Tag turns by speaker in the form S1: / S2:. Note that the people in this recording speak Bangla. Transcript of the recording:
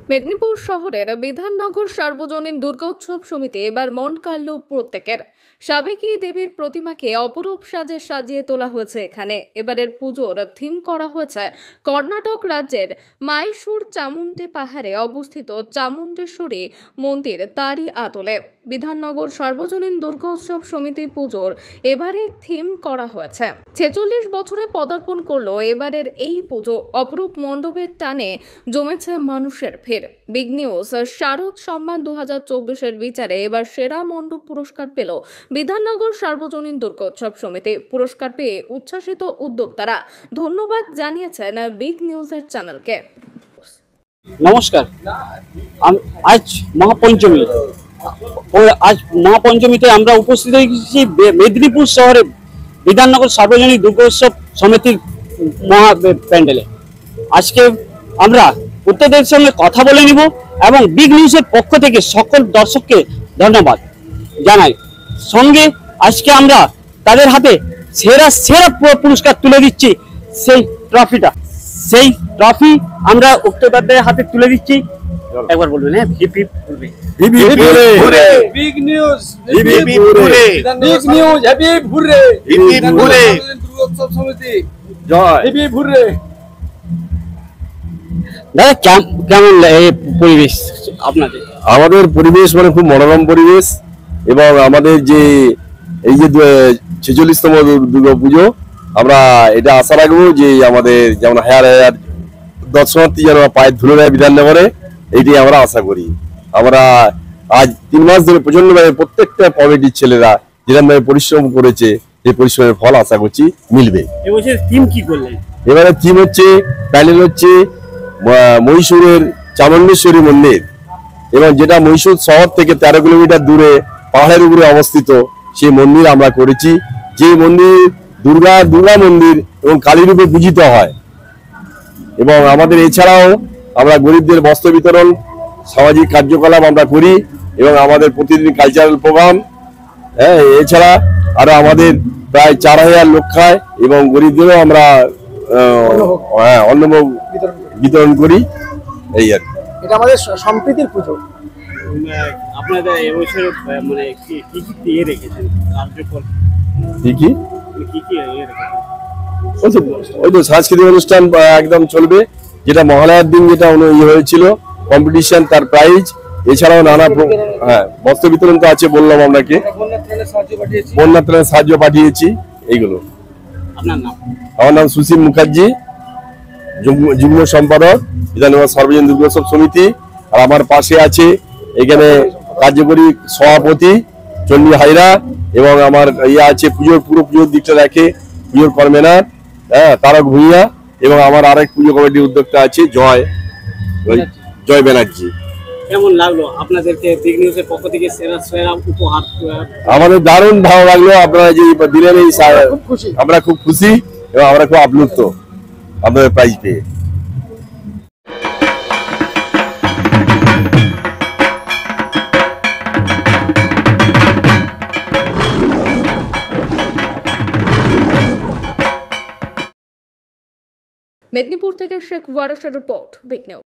S1: মেদিনীপুর শহরের বিধাননগর সার্বজনীন দুর্গোৎসব সমিতি এবার মন কাড়ল প্রত্যেকের। সাবেকি দেবীর প্রতিমাকে অপরূপ সাজে সাজিয়ে তোলা হয়েছে। এখানে এবারের পুজোর থিম করা হয়েছে কর্ণাটক রাজ্যের মাইসুর চামুন্ডি পাহাড়ে অবস্থিত চামুন্ডেশ্বরী মন্দির, তারই আদলে বিধাননগর সার্বজনীন দুর্গোৎসব সমিতি পুজোর এবারে থিম করা হয়েছে। 46 বছরে পদার্পণ করলো এবারের এই পুজো। অপরূপ মণ্ডপের টানে জমেছে মানুষের ভিড়। বিগ নিউজ শারদ সম্মান 2024-এর বিচারে এবার সেরা মণ্ডপ পুরস্কার পেল বিধাননগর সার্বজনীন দুর্গোৎসব সমিতি। পুরস্কার পেয়ে উচ্ছ্বাসিত উদ্যোক্তারা ধন্যবাদ জানিয়েছেন বিগ নিউজের চ্যানেলকে।
S2: নমস্কার, আজ মহাপঞ্চমী। আজ মহাপঞ্চমীতে আমরা উপস্থিত হয়েছি মেদিনীপুর শহরে বিধাননগর সার্বজনীন দুর্গোৎসব সমিতির মহা প্যান্ডেলে। আজকে আমরা প্রত্যেকের সঙ্গে কথা বলে নিব এবং বিগ নিউজের পক্ষ থেকে সকল দর্শককে ধন্যবাদ জানাই। সঙ্গে আজকে আমরা তাদের হাতে সেরা সেরা পুরস্কার তুলে দিচ্ছি। সেই ট্রফি আমরা উক্তদারদের হাতে তুলে দিচ্ছি। একবার বলবেন, হ্যাঁ, big news, big news, happy ভুরে, দুর্গোৎসব সমিতি জয়, হ্যাপি ভুরে। দাদা, কেমন পরিবেশ আপনাদের?
S3: আমাদের পরিবেশ মানে খুব মনোরম পরিবেশ, এবং আমাদের যে এই যে 46তম দুর্গা পুজো, আমরা এটা আশা রাখবো যে আমাদের যেমন হায়ার দর্শনার্থী যেন পায়ের ধুলো দেয় বিধাননগরে, এইটাই আমরা আশা করি। আমরা আজ 3 মাস ধরে প্রচন্ড ভাবে প্রত্যেকটা কমিটির ছেলেরা যেরকম ভাবে পরিশ্রম করেছে, এই পরিশ্রমের ফল আশা করছি মিলবে।
S2: এবছর থিম কি করলেন?
S3: এবারে থিম হচ্ছে, প্যানেল হচ্ছে মহীশূরের চামুন্ডেশ্বরী মন্দির, এবং যেটা মহীশূর শহর থেকে 13 কিলোমিটার দূরে পাহাড়ের উপরে অবস্থিত সেই মন্দির আমরা করেছি। যে মন্দির দুর্গা মন্দির এবং কালী রূপে পূজিত হয়। এবং আমাদের এছাড়াও আমরা গরিবদের বস্ত্র বিতরণ, সামাজিক কার্যকলাপ আমরা করি, এবং আমাদের প্রতিদিন কালচারাল প্রোগ্রাম, হ্যাঁ, এছাড়া আরো আমাদের প্রায় 4000 লোক খায়, এবং গরিবদেরও আমরা অন্নভোগ বিতরণ করি। এই আর কি,
S4: এটা আমাদের সম্প্রীতির পুজো।
S2: আপনাদের এবছর মানে কি ইয়ে রেখেছেন কার্যকর?
S3: কি ওই তো সাংস্কৃতিক অনুষ্ঠান একদম চলবে, যেটা মহালয়ার দিন যেটা হয়েছিল কম্পিটিশন, তার প্রাইজ, এছাড়াও নানা বস্ত্র বিতরণ তো আছে, বললাম আপনাকে, বন্যা ত্রাণের সাহায্য পাঠিয়েছি। এইগুলো। আমার নাম সুশীল মুখার্জি, যুগ্ম সম্পাদক বিধাননগর সার্বজনীন দুর্গোৎসব সমিতি। আর আমার পাশে আছে এখানে কার্যকরী সভাপতি চন্ডী হাইরা, এবং আমার আছে পুরো পুজোর দিকটা দেখে পুজোর কর্মেনার, হ্যাঁ, তারক ভূঁইয়া, এবং আমার আরেক পুজো কমিটির উদ্যোক্তা আছে জয় ব্যানার্জি।
S2: কেমন লাগলো আপনাদেরকে বিগ নিউজের পক্ষ থেকে সেরা উপহার?
S3: আমাদের দারুণ ভালো লাগলো আপনারা যে দিলেন, এই আমরা খুব খুশি এবং আমরা খুব আপ্লুত আপনাদের প্রাইজ পেয়ে।
S1: মেদিনীপুর থেকে শেখ ওয়ারেসের রিপোর্ট, বিগ নিউজ।